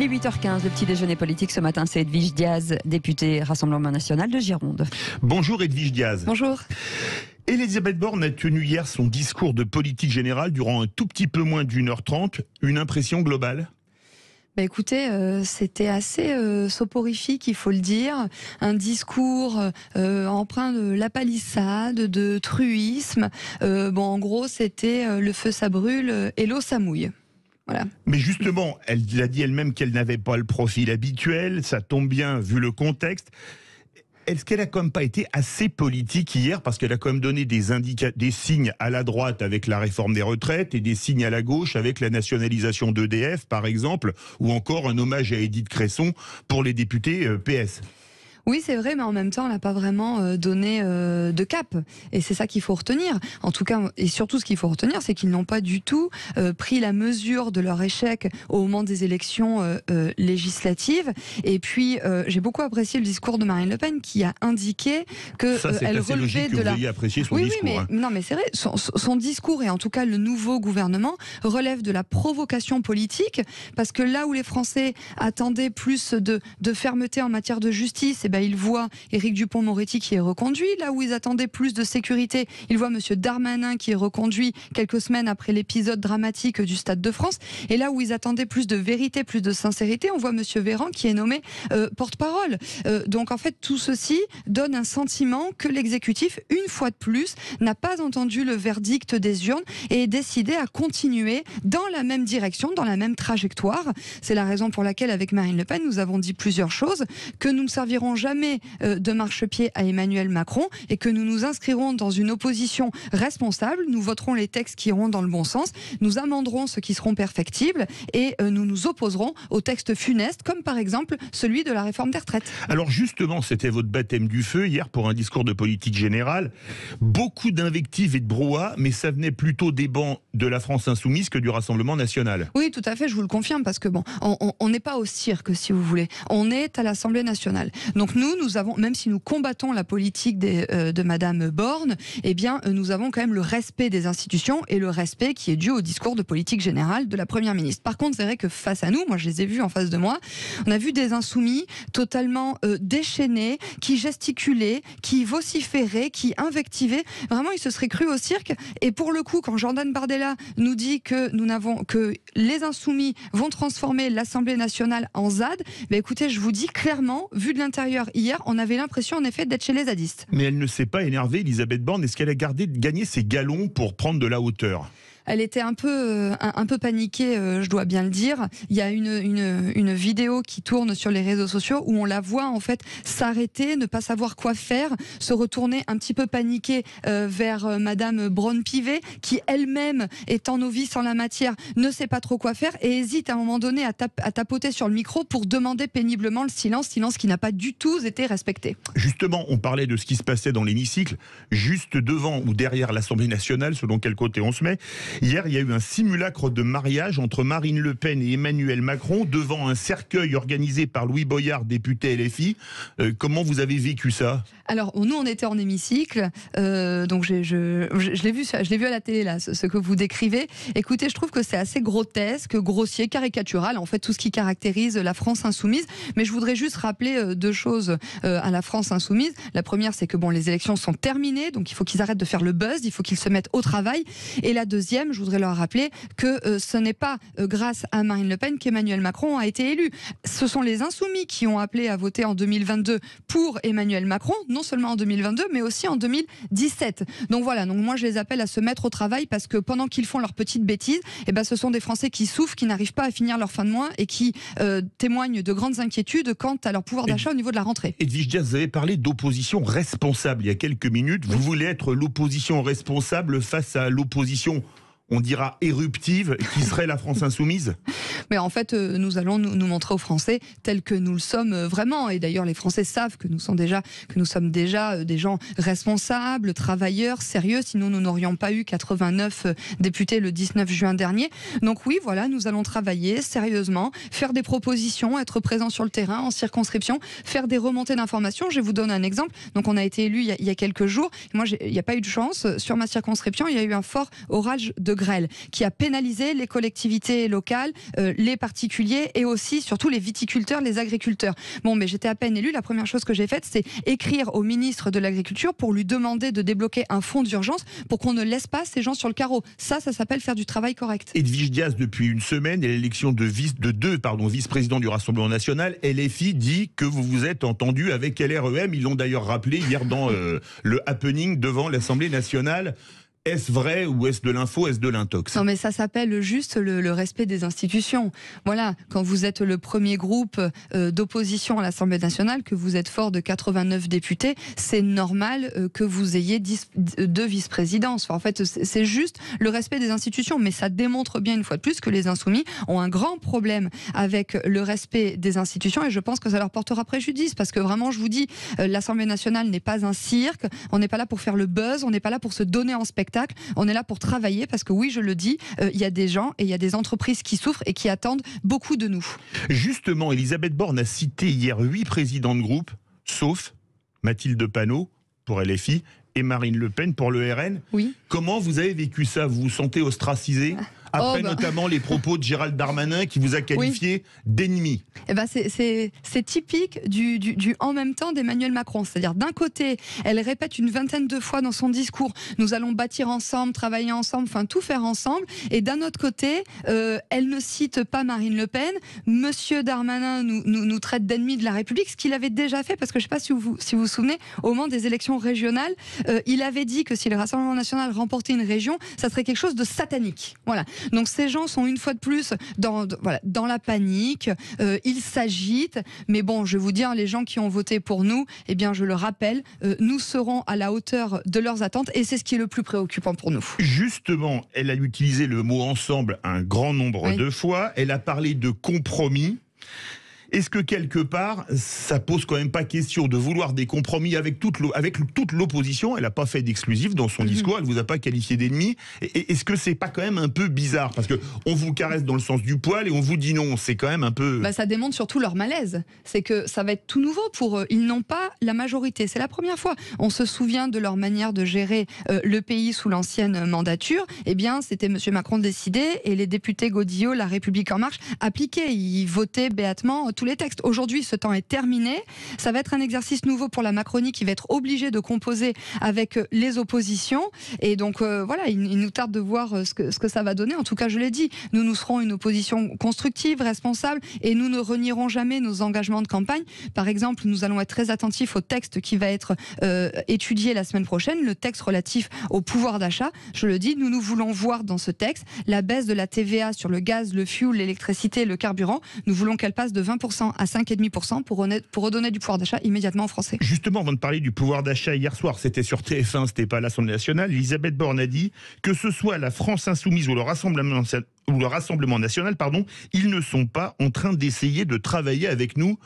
Il est 8h15, le petit déjeuner politique ce matin, c'est Edwige Diaz, députée Rassemblement National de Gironde. Bonjour Edwige Diaz. Bonjour. Elisabeth Borne a tenu hier son discours de politique générale durant un tout petit peu moins d'1h30. Une impression globale ? Écoutez, c'était assez soporifique, il faut le dire. Un discours empreint de la palissade, de truisme. En gros, c'était le feu ça brûle et l'eau ça mouille. Voilà. Mais justement, elle a dit elle-même qu'elle n'avait pas le profil habituel. Ça tombe bien vu le contexte. Est-ce qu'elle a quand même pas été assez politique hier, parce qu'elle a quand même donné des signes à la droite avec la réforme des retraites et des signes à la gauche avec la nationalisation d'EDF par exemple, ou encore un hommage à Édith Cresson pour les députés PS. Oui, c'est vrai, mais en même temps, elle n'a pas vraiment donné de cap. Et c'est ça qu'il faut retenir. En tout cas, et surtout, ce qu'il faut retenir, c'est qu'ils n'ont pas du tout pris la mesure de leur échec au moment des élections législatives. Et puis, j'ai beaucoup apprécié le discours de Marine Le Pen, qui a indiqué que elle relevait de la. Vous ayez apprécié son discours. Oui, mais non, mais c'est vrai. Son discours et en tout cas le nouveau gouvernement relève de la provocation politique, parce que là où les Français attendaient plus de fermeté en matière de justice, ils voient Éric Dupond-Moretti qui est reconduit. Là où ils attendaient plus de sécurité, ils voient Monsieur Darmanin qui est reconduit quelques semaines après l'épisode dramatique du Stade de France. Et là où ils attendaient plus de vérité, plus de sincérité, on voit Monsieur Véran qui est nommé porte-parole. Donc en fait, tout ceci donne un sentiment que l'exécutif, une fois de plus, n'a pas entendu le verdict des urnes et est décidé à continuer dans la même direction, dans la même trajectoire. C'est la raison pour laquelle, avec Marine Le Pen, nous avons dit plusieurs choses, que nous ne servirons jamais de marchepied à Emmanuel Macron et que nous nous inscrirons dans une opposition responsable. Nous voterons les textes qui iront dans le bon sens, nous amenderons ceux qui seront perfectibles et nous nous opposerons aux textes funestes, comme par exemple celui de la réforme des retraites. Alors justement, c'était votre baptême du feu hier pour un discours de politique générale. Beaucoup d'invectives et de brouhaha, mais ça venait plutôt des bancs de la France Insoumise que du Rassemblement National. Oui, tout à fait, je vous le confirme, parce que on n'est pas au cirque, si vous voulez. On est à l'Assemblée nationale. Donc nous avons, même si nous combattons la politique de Madame Borne, nous avons quand même le respect des institutions et le respect qui est dû au discours de politique générale de la Première ministre. Par contre, c'est vrai que face à nous, moi je les ai vus en face de moi, on a vu des insoumis totalement déchaînés, qui gesticulaient, qui vociféraient, qui invectivaient. Vraiment, ils se seraient crus au cirque. Et pour le coup, quand Jordan Bardella nous dit que que les insoumis vont transformer l'Assemblée nationale en ZAD, écoutez, je vous dis clairement, vu de l'intérieur hier, on avait l'impression en effet d'être chez les zadistes. Mais elle ne s'est pas énervée, Elisabeth Borne. Est-ce qu'elle a gagné ses galons pour prendre de la hauteur ? Elle était un peu paniquée, je dois bien le dire. Il y a une vidéo qui tourne sur les réseaux sociaux où on la voit en fait s'arrêter, ne pas savoir quoi faire, se retourner un petit peu paniquée vers Madame Braun-Pivet, qui elle-même, étant novice en la matière, ne sait pas trop quoi faire et hésite à un moment donné à tapoter sur le micro pour demander péniblement le silence qui n'a pas du tout été respecté. Justement, on parlait de ce qui se passait dans l'hémicycle, juste devant ou derrière l'Assemblée nationale, selon quel côté on se met. Hier, il y a eu un simulacre de mariage entre Marine Le Pen et Emmanuel Macron devant un cercueil organisé par Louis Boyard, député LFI. Comment vous avez vécu ça ? Alors, nous, on était en hémicycle, donc je l'ai vu à la télé, là, ce que vous décrivez. Écoutez, je trouve que c'est assez grotesque, grossier, caricatural, en fait, tout ce qui caractérise la France insoumise. Mais je voudrais juste rappeler deux choses à la France insoumise. La première, c'est que les élections sont terminées, donc il faut qu'ils arrêtent de faire le buzz, il faut qu'ils se mettent au travail. Et la deuxième, je voudrais leur rappeler que ce n'est pas grâce à Marine Le Pen qu'Emmanuel Macron a été élu. Ce sont les Insoumis qui ont appelé à voter en 2022 pour Emmanuel Macron, non seulement en 2022, mais aussi en 2017. Donc voilà, donc moi je les appelle à se mettre au travail, parce que pendant qu'ils font leurs petites bêtises, ce sont des Français qui souffrent, qui n'arrivent pas à finir leur fin de mois et qui témoignent de grandes inquiétudes quant à leur pouvoir d'achat au niveau de la rentrée. Edwige Diaz, vous avez parlé d'opposition responsable il y a quelques minutes. Vous voulez être l'opposition responsable face à l'opposition, on dira éruptive, qui serait la France insoumise ? Mais en fait, nous allons nous montrer aux Français tels que nous le sommes vraiment. Et d'ailleurs, les Français savent que nous sommes déjà des gens responsables, travailleurs, sérieux. Sinon, nous n'aurions pas eu 89 députés le 19 juin dernier. Donc oui, voilà, nous allons travailler sérieusement, faire des propositions, être présents sur le terrain, en circonscription, faire des remontées d'informations. Je vais vous donner un exemple. Donc on a été élu il y a quelques jours. Moi, il n'y a pas eu de chance. Sur ma circonscription, il y a eu un fort orage de grêle, qui a pénalisé les collectivités locales, les particuliers et aussi, surtout, les viticulteurs, les agriculteurs. Bon, mais j'étais à peine élue, la première chose que j'ai faite, c'est écrire au ministre de l'Agriculture pour lui demander de débloquer un fonds d'urgence pour qu'on ne laisse pas ces gens sur le carreau. Ça s'appelle faire du travail correct. Edwige Diaz, depuis une semaine, et l'élection de deux vice-présidents du Rassemblement national, LFI dit que vous vous êtes entendu avec LREM. Ils l'ont d'ailleurs rappelé hier dans le happening devant l'Assemblée nationale. Est-ce vrai ou est-ce de l'info, est-ce de l'intox? Non, mais ça s'appelle juste le respect des institutions. Voilà, quand vous êtes le premier groupe d'opposition à l'Assemblée nationale, que vous êtes fort de 89 députés, c'est normal que vous ayez 2 vice-présidences. Enfin, en fait, c'est juste le respect des institutions. Mais ça démontre bien une fois de plus que les Insoumis ont un grand problème avec le respect des institutions et je pense que ça leur portera préjudice parce que vraiment, je vous dis, l'Assemblée nationale n'est pas un cirque. On n'est pas là pour faire le buzz, on n'est pas là pour se donner en spectacle. On est là pour travailler parce que oui, je le dis, il y a des gens et il y a des entreprises qui souffrent et qui attendent beaucoup de nous. Justement, Elisabeth Borne a cité hier 8 présidents de groupe, sauf Mathilde Panot pour LFI et Marine Le Pen pour le RN. Oui. Comment vous avez vécu ça? Vous vous sentez ostracisé? Après notamment les propos de Gérald Darmanin qui vous a qualifié d'ennemi. Eh ben c'est typique du en même temps d'Emmanuel Macron. C'est-à-dire d'un côté, elle répète une vingtaine de fois dans son discours, nous allons bâtir ensemble, travailler ensemble, enfin tout faire ensemble. Et d'un autre côté, elle ne cite pas Marine Le Pen. Monsieur Darmanin nous traite d'ennemis de la République, ce qu'il avait déjà fait, parce que je ne sais pas si vous vous souvenez, au moment des élections régionales, il avait dit que si le Rassemblement national remportait une région, ça serait quelque chose de satanique. Voilà. Donc ces gens sont une fois de plus dans la panique, ils s'agitent, mais bon, je vais vous dire, les gens qui ont voté pour nous, eh bien je le rappelle, nous serons à la hauteur de leurs attentes et c'est ce qui est le plus préoccupant pour nous. Justement, elle a utilisé le mot ensemble un grand nombre de fois, elle a parlé de compromis. Est-ce que quelque part, ça pose quand même pas question de vouloir des compromis avec toute l'opposition? Elle n'a pas fait d'exclusif dans son discours, elle vous a pas qualifié d'ennemi. Est-ce que c'est pas quand même un peu bizarre? Parce que on vous caresse dans le sens du poil et on vous dit non, c'est quand même un peu... Ça démontre surtout leur malaise. C'est que ça va être tout nouveau pour eux. Ils n'ont pas la majorité. C'est la première fois. On se souvient de leur manière de gérer le pays sous l'ancienne mandature. Eh bien, c'était M. Macron décidé et les députés Godillot, La République En Marche, appliquaient. Ils votaient béatement tous les textes. Aujourd'hui, ce temps est terminé. Ça va être un exercice nouveau pour la Macronie qui va être obligée de composer avec les oppositions. Et donc, voilà, il nous tarde de voir ce que ça va donner. En tout cas, je l'ai dit, nous serons une opposition constructive, responsable, et nous ne renierons jamais nos engagements de campagne. Par exemple, nous allons être très attentifs au texte qui va être étudié la semaine prochaine, le texte relatif au pouvoir d'achat. Je le dis, nous voulons voir dans ce texte la baisse de la TVA sur le gaz, le fuel, l'électricité, le carburant. Nous voulons qu'elle passe de 20% à 5,5% pour redonner du pouvoir d'achat immédiatement aux Français. Justement, avant de parler du pouvoir d'achat hier soir, c'était sur TF1, c'était pas à l'Assemblée nationale, Elisabeth Borne a dit que ce soit la France insoumise ou le Rassemblement national, ils ne sont pas en train d'essayer de travailler avec nous.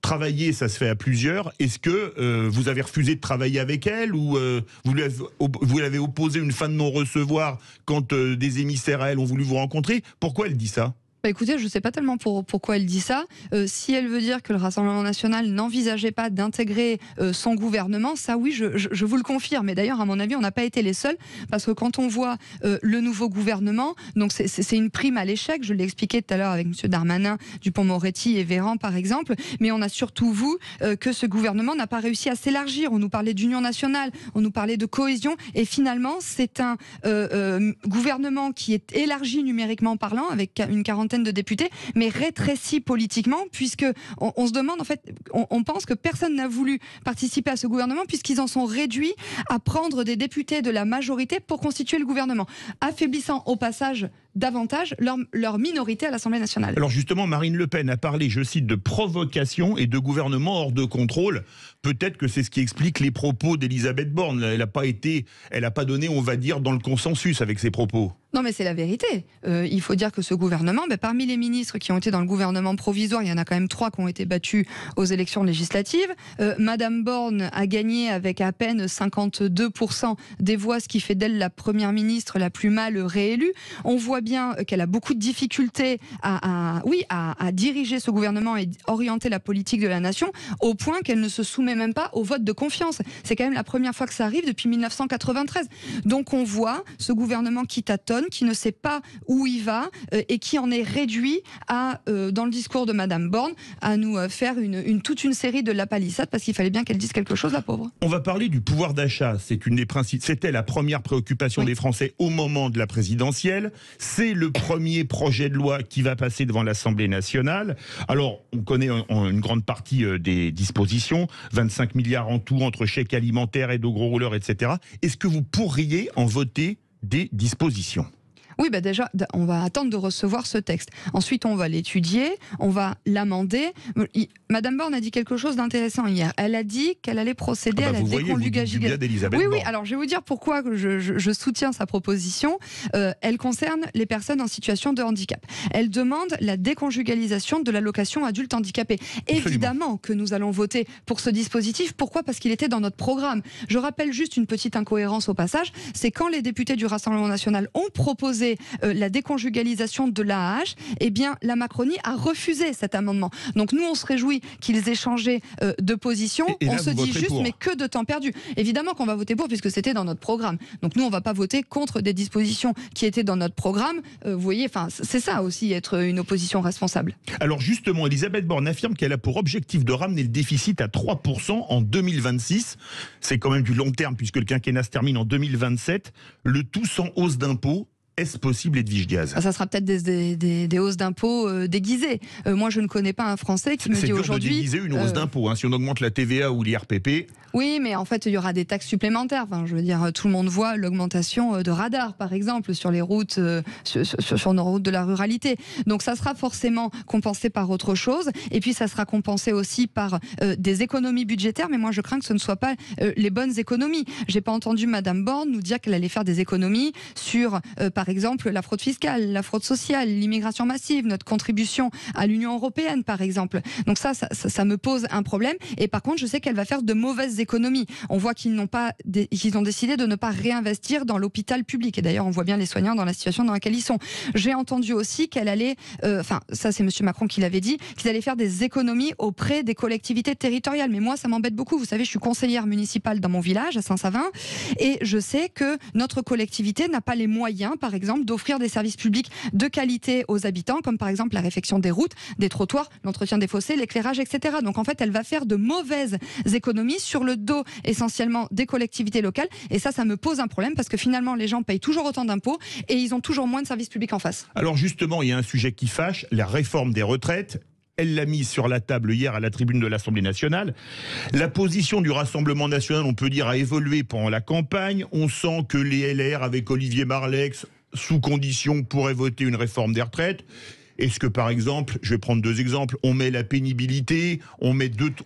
Travailler, ça se fait à plusieurs. Est-ce que vous avez refusé de travailler avec elle ou vous lui avez opposé une fin de non-recevoir quand des émissaires à elle ont voulu vous rencontrer? Pourquoi elle dit ça? Écoutez, je ne sais pas tellement pourquoi elle dit ça. Si elle veut dire que le Rassemblement national n'envisageait pas d'intégrer son gouvernement, ça oui, je vous le confirme. Et d'ailleurs, à mon avis, on n'a pas été les seuls, parce que quand on voit le nouveau gouvernement, donc c'est une prime à l'échec, je l'ai expliqué tout à l'heure avec M. Darmanin, Dupond-Moretti et Véran par exemple, mais on a surtout vu que ce gouvernement n'a pas réussi à s'élargir. On nous parlait d'union nationale, on nous parlait de cohésion, et finalement, c'est un gouvernement qui est élargi numériquement parlant, avec une quarantaine de députés, mais rétréci politiquement, puisque on se demande, en fait, on pense que personne n'a voulu participer à ce gouvernement, puisqu'ils en sont réduits à prendre des députés de la majorité pour constituer le gouvernement, affaiblissant au passage davantage leur minorité à l'Assemblée nationale. Alors justement, Marine Le Pen a parlé, je cite, de provocation et de gouvernement hors de contrôle. Peut-être que c'est ce qui explique les propos d'Elisabeth Borne. Elle n'a pas donné, on va dire, dans le consensus avec ses propos. Non, mais c'est la vérité. Il faut dire que ce gouvernement, parmi les ministres qui ont été dans le gouvernement provisoire, il y en a quand même 3 qui ont été battus aux élections législatives. Madame Borne a gagné avec à peine 52% des voix, ce qui fait d'elle la première ministre la plus mal réélue. On voit voit bien qu'elle a beaucoup de difficultés à diriger ce gouvernement et orienter la politique de la nation, au point qu'elle ne se soumet même pas au vote de confiance. C'est quand même la première fois que ça arrive depuis 1993. Donc on voit ce gouvernement qui tâtonne, qui ne sait pas où il va et qui en est réduit à, dans le discours de Madame Borne, à nous faire toute une série de la palissade, parce qu'il fallait bien qu'elle dise quelque chose, la pauvre. On va parler du pouvoir d'achat. C'était la première préoccupation des Français au moment de la présidentielle. C'est le premier projet de loi qui va passer devant l'Assemblée nationale. Alors, on connaît une grande partie des dispositions, 25 milliards en tout entre chèques alimentaires, aide aux gros rouleurs, etc. Est-ce que vous pourriez en voter des dispositions ? Oui, déjà, on va attendre de recevoir ce texte. Ensuite, on va l'étudier, on va l'amender. Madame Borne a dit quelque chose d'intéressant hier. Elle a dit qu'elle allait procéder à la déconjugalisation. Oui, alors je vais vous dire pourquoi je soutiens sa proposition. Elle concerne les personnes en situation de handicap. Elle demande la déconjugalisation de l'allocation adulte handicapé. Absolument. Évidemment que nous allons voter pour ce dispositif. Pourquoi ? Parce qu'il était dans notre programme. Je rappelle juste une petite incohérence au passage. C'est quand les députés du Rassemblement national ont proposé la déconjugalisation de l'AAH, eh bien la Macronie a refusé cet amendement. Donc nous on se réjouit qu'ils aient changé de position. Et là, on se dit juste pour. Mais que de temps perdu. Évidemment qu'on va voter pour puisque c'était dans notre programme. Donc nous on va pas voter contre des dispositions qui étaient dans notre programme. Vous voyez, c'est ça aussi être une opposition responsable. Alors justement, Elisabeth Borne affirme qu'elle a pour objectif de ramener le déficit à 3% en 2026. C'est quand même du long terme puisque le quinquennat se termine en 2027. Le tout sans hausse d'impôts. Est-ce possible, Edwige Diaz ? Ça sera peut-être des hausses d'impôts déguisées. Moi, je ne connais pas un Français qui me dit aujourd'hui... C'est dur de déguiser une hausse d'impôts. Si on augmente la TVA ou l'IRPP... Oui, mais en fait, il y aura des taxes supplémentaires. Je veux dire, tout le monde voit l'augmentation de radars, par exemple, sur les routes, sur nos routes de la ruralité. Donc, ça sera forcément compensé par autre chose. Et puis, ça sera compensé aussi par des économies budgétaires. Mais moi, je crains que ce ne soit pas les bonnes économies. J'ai pas entendu Madame Borne nous dire qu'elle allait faire des économies sur, par exemple, la fraude fiscale, la fraude sociale, l'immigration massive, notre contribution à l'Union européenne, par exemple. Donc ça me pose un problème. Et par contre, je sais qu'elle va faire de mauvaises économies. On voit qu'ils ont décidé de ne pas réinvestir dans l'hôpital public. Et d'ailleurs, on voit bien les soignants dans la situation dans laquelle ils sont. J'ai entendu aussi qu'elle allait, ça c'est Monsieur Macron qui l'avait dit, qu'ils allaient faire des économies auprès des collectivités territoriales. Mais moi, ça m'embête beaucoup. Vous savez, je suis conseillère municipale dans mon village, à Saint-Savin, et je sais que notre collectivité n'a pas les moyens, par exemple, d'offrir des services publics de qualité aux habitants, comme par exemple la réfection des routes, des trottoirs, l'entretien des fossés, l'éclairage, etc. Donc en fait, elle va faire de mauvaises économies sur le dos essentiellement des collectivités locales. Et ça me pose un problème parce que finalement, les gens payent toujours autant d'impôts et ils ont toujours moins de services publics en face. Alors justement, il y a un sujet qui fâche, la réforme des retraites. Elle l'a mise sur la table hier à la tribune de l'Assemblée nationale. La position du Rassemblement national, on peut dire, a évolué pendant la campagne. On sent que les LR, avec Olivier Marleix, sous condition, pourraient voter une réforme des retraites. Est-ce que, par exemple, je vais prendre deux exemples, on met la pénibilité, on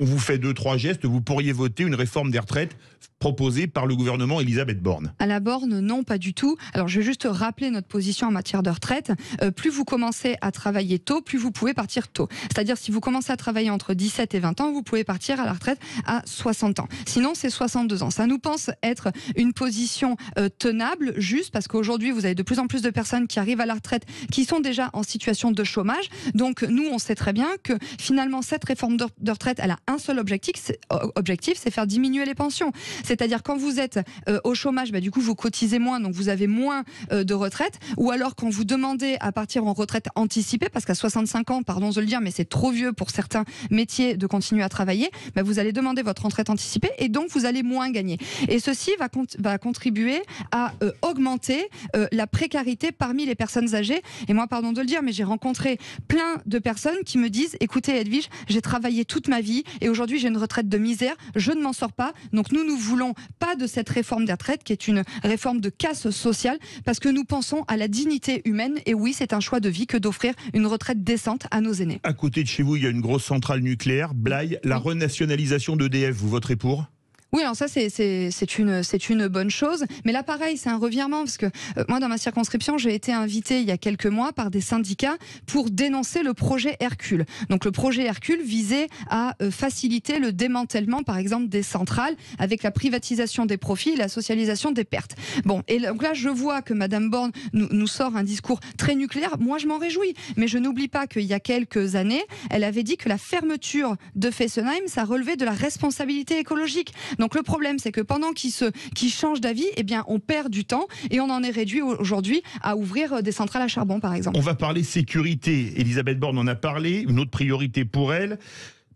vous fait 2-3 gestes, vous pourriez voter une réforme des retraites proposée par le gouvernement Elisabeth Borne? À la Borne, non, pas du tout. Alors, je vais juste rappeler notre position en matière de retraite. Plus vous commencez à travailler tôt, plus vous pouvez partir tôt. C'est-à-dire, si vous commencez à travailler entre 17 et 20 ans, vous pouvez partir à la retraite à 60 ans. Sinon, c'est 62 ans. Ça nous pense être une position tenable, juste, parce qu'aujourd'hui, vous avez de plus en plus de personnes qui arrivent à la retraite, qui sont déjà en situation de chômage. Donc, nous, on sait très bien que, finalement, cette réforme de retraite, elle a un seul objectif, c'est faire diminuer les pensions. C'est-à-dire quand vous êtes au chômage, du coup vous cotisez moins, donc vous avez moins de retraite. Ou alors quand vous demandez à partir en retraite anticipée, parce qu'à 65 ans, pardon de le dire, mais c'est trop vieux pour certains métiers de continuer à travailler, vous allez demander votre retraite anticipée et donc vous allez moins gagner. Et ceci va contribuer à augmenter la précarité parmi les personnes âgées. Et moi, pardon de le dire, mais j'ai rencontré plein de personnes qui me disent: écoutez Edwige, j'ai travaillé toute ma vie et aujourd'hui j'ai une retraite de misère, je ne m'en sors pas. Donc nous voulons pas de cette réforme des retraites qui est une réforme de casse sociale, parce que nous pensons à la dignité humaine. Et oui, c'est un choix de vie que d'offrir une retraite décente à nos aînés. À côté de chez vous, il y a une grosse centrale nucléaire, Blaye. La renationalisation d'EDF, vous voterez pour ? Oui, alors ça c'est une bonne chose, mais là pareil c'est un revirement parce que moi dans ma circonscription j'ai été invitée il y a quelques mois par des syndicats pour dénoncer le projet Hercule. Donc le projet Hercule visait à faciliter le démantèlement par exemple des centrales avec la privatisation des profits et la socialisation des pertes. Bon, et donc là je vois que Madame Borne nous sort un discours très nucléaire. Moi je m'en réjouis, mais je n'oublie pas qu'il y a quelques années elle avait dit que la fermeture de Fessenheim ça relevait de la responsabilité écologique. Donc le problème, c'est que pendant qu'ils changent d'avis, eh bien, on perd du temps et on en est réduit aujourd'hui à ouvrir des centrales à charbon, par exemple. On va parler sécurité. Elisabeth Borne en a parlé. Une autre priorité pour elle.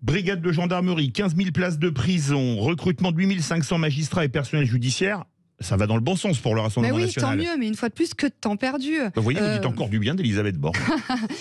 Brigade de gendarmerie, 15 000 places de prison, recrutement de 8 500 magistrats et personnels judiciaires. Ça va dans le bon sens pour le Rassemblement national. Mais oui, tant mieux, mais une fois de plus, que de temps perdu. Vous voyez, vous dites encore du bien d'Elisabeth Borne.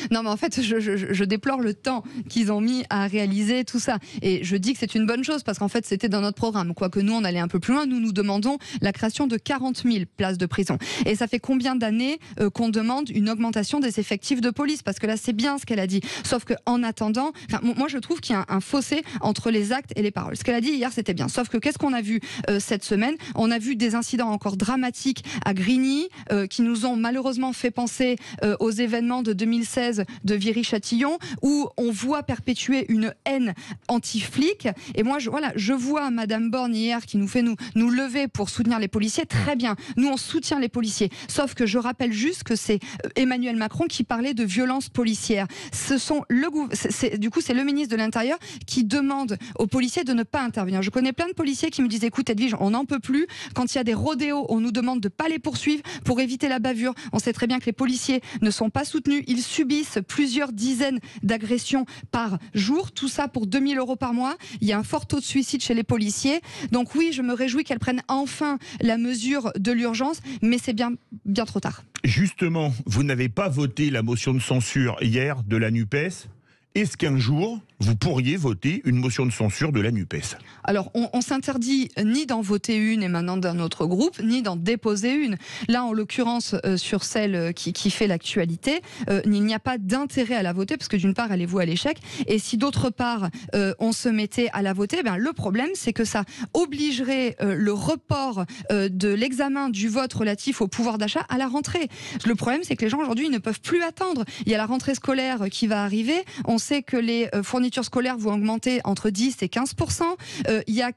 Non, mais en fait, je déplore le temps qu'ils ont mis à réaliser tout ça. Et je dis que c'est une bonne chose, parce qu'en fait, c'était dans notre programme. Quoique nous, on allait un peu plus loin, nous demandons la création de 40 000 places de prison. Et ça fait combien d'années qu'on demande une augmentation des effectifs de police? Parce que là, c'est bien ce qu'elle a dit. Sauf qu'en attendant, moi, je trouve qu'il y a un fossé entre les actes et les paroles. Ce qu'elle a dit hier, c'était bien. Sauf que qu'est-ce qu'on a vu cette semaine? On a vu des incidents encore dramatiques à Grigny qui nous ont malheureusement fait penser aux événements de 2016 de Viry-Châtillon où on voit perpétuer une haine anti-flic. Et moi, je vois Madame Borne hier qui nous fait nous lever pour soutenir les policiers. Très bien, nous on soutient les policiers. Sauf que je rappelle juste que c'est Emmanuel Macron qui parlait de violence policière. C'est le ministre de l'Intérieur qui demande aux policiers de ne pas intervenir. Je connais plein de policiers qui me disent écoute Edwige, on n'en peut plus. Quand il y a des rodéos, on nous demande de ne pas les poursuivre pour éviter la bavure. On sait très bien que les policiers ne sont pas soutenus. Ils subissent plusieurs dizaines d'agressions par jour. Tout ça pour 2 000 € par mois. Il y a un fort taux de suicide chez les policiers. Donc oui, je me réjouis qu'elle prenne enfin la mesure de l'urgence, mais c'est bien trop tard. Justement, vous n'avez pas voté la motion de censure hier de la NUPES. Est-ce qu'un jour, vous pourriez voter une motion de censure de la NUPES? Alors, on s'interdit ni d'en voter une et maintenant d'un autre groupe, ni d'en déposer une. Là, en l'occurrence, sur celle qui fait l'actualité, il n'y a pas d'intérêt à la voter, parce que d'une part, elle est vouée à l'échec, et si d'autre part, on se mettait à la voter, le problème, c'est que ça obligerait le report de l'examen du vote relatif au pouvoir d'achat à la rentrée. Le problème, c'est que les gens, aujourd'hui, ne peuvent plus attendre. Il y a la rentrée scolaire qui va arriver, on sait que les fournitures scolaires vont augmenter entre 10 et 15%. Il y a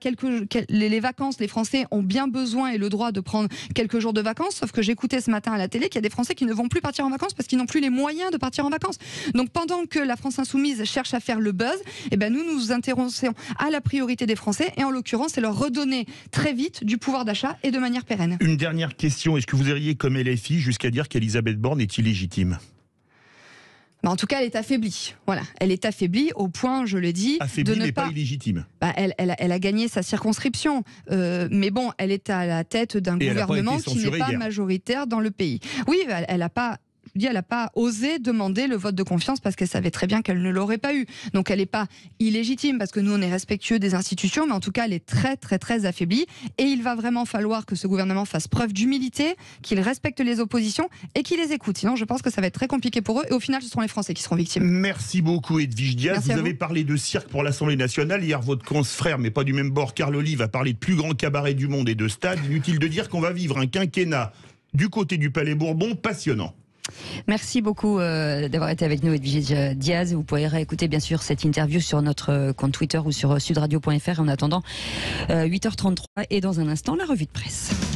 les vacances, les Français ont bien besoin et le droit de prendre quelques jours de vacances, sauf que j'écoutais ce matin à la télé qu'il y a des Français qui ne vont plus partir en vacances parce qu'ils n'ont plus les moyens de partir en vacances. Donc pendant que la France Insoumise cherche à faire le buzz, nous nous intéressons à la priorité des Français et en l'occurrence, c'est leur redonner très vite du pouvoir d'achat et de manière pérenne. Une dernière question, est-ce que vous iriez comme LFI jusqu'à dire qu'Elisabeth Borne est illégitime? En tout cas, elle est affaiblie. Voilà, elle est affaiblie au point, je le dis, affaiblie mais pas illégitime. Elle a gagné sa circonscription, mais bon, elle est à la tête d'un gouvernement qui n'est pas majoritaire dans le pays. Oui, elle n'a pas. Elle n'a pas osé demander le vote de confiance parce qu'elle savait très bien qu'elle ne l'aurait pas eu. Donc elle n'est pas illégitime parce que nous on est respectueux des institutions, mais en tout cas elle est très très très affaiblie et il va vraiment falloir que ce gouvernement fasse preuve d'humilité, qu'il respecte les oppositions et qu'il les écoute. Sinon je pense que ça va être très compliqué pour eux et au final ce seront les Français qui seront victimes. Merci beaucoup Edwige Diaz. Vous avez parlé de cirque pour l'Assemblée nationale. Hier votre confrère, mais pas du même bord, Carl Olive, a parlé de plus grand cabaret du monde et de stade. Inutile de dire qu'on va vivre un quinquennat du côté du Palais Bourbon passionnant. Merci beaucoup d'avoir été avec nous, Edwige Diaz. Vous pourrez réécouter bien sûr cette interview sur notre compte Twitter ou sur sudradio.fr. En attendant, 8h33 et dans un instant, la revue de presse.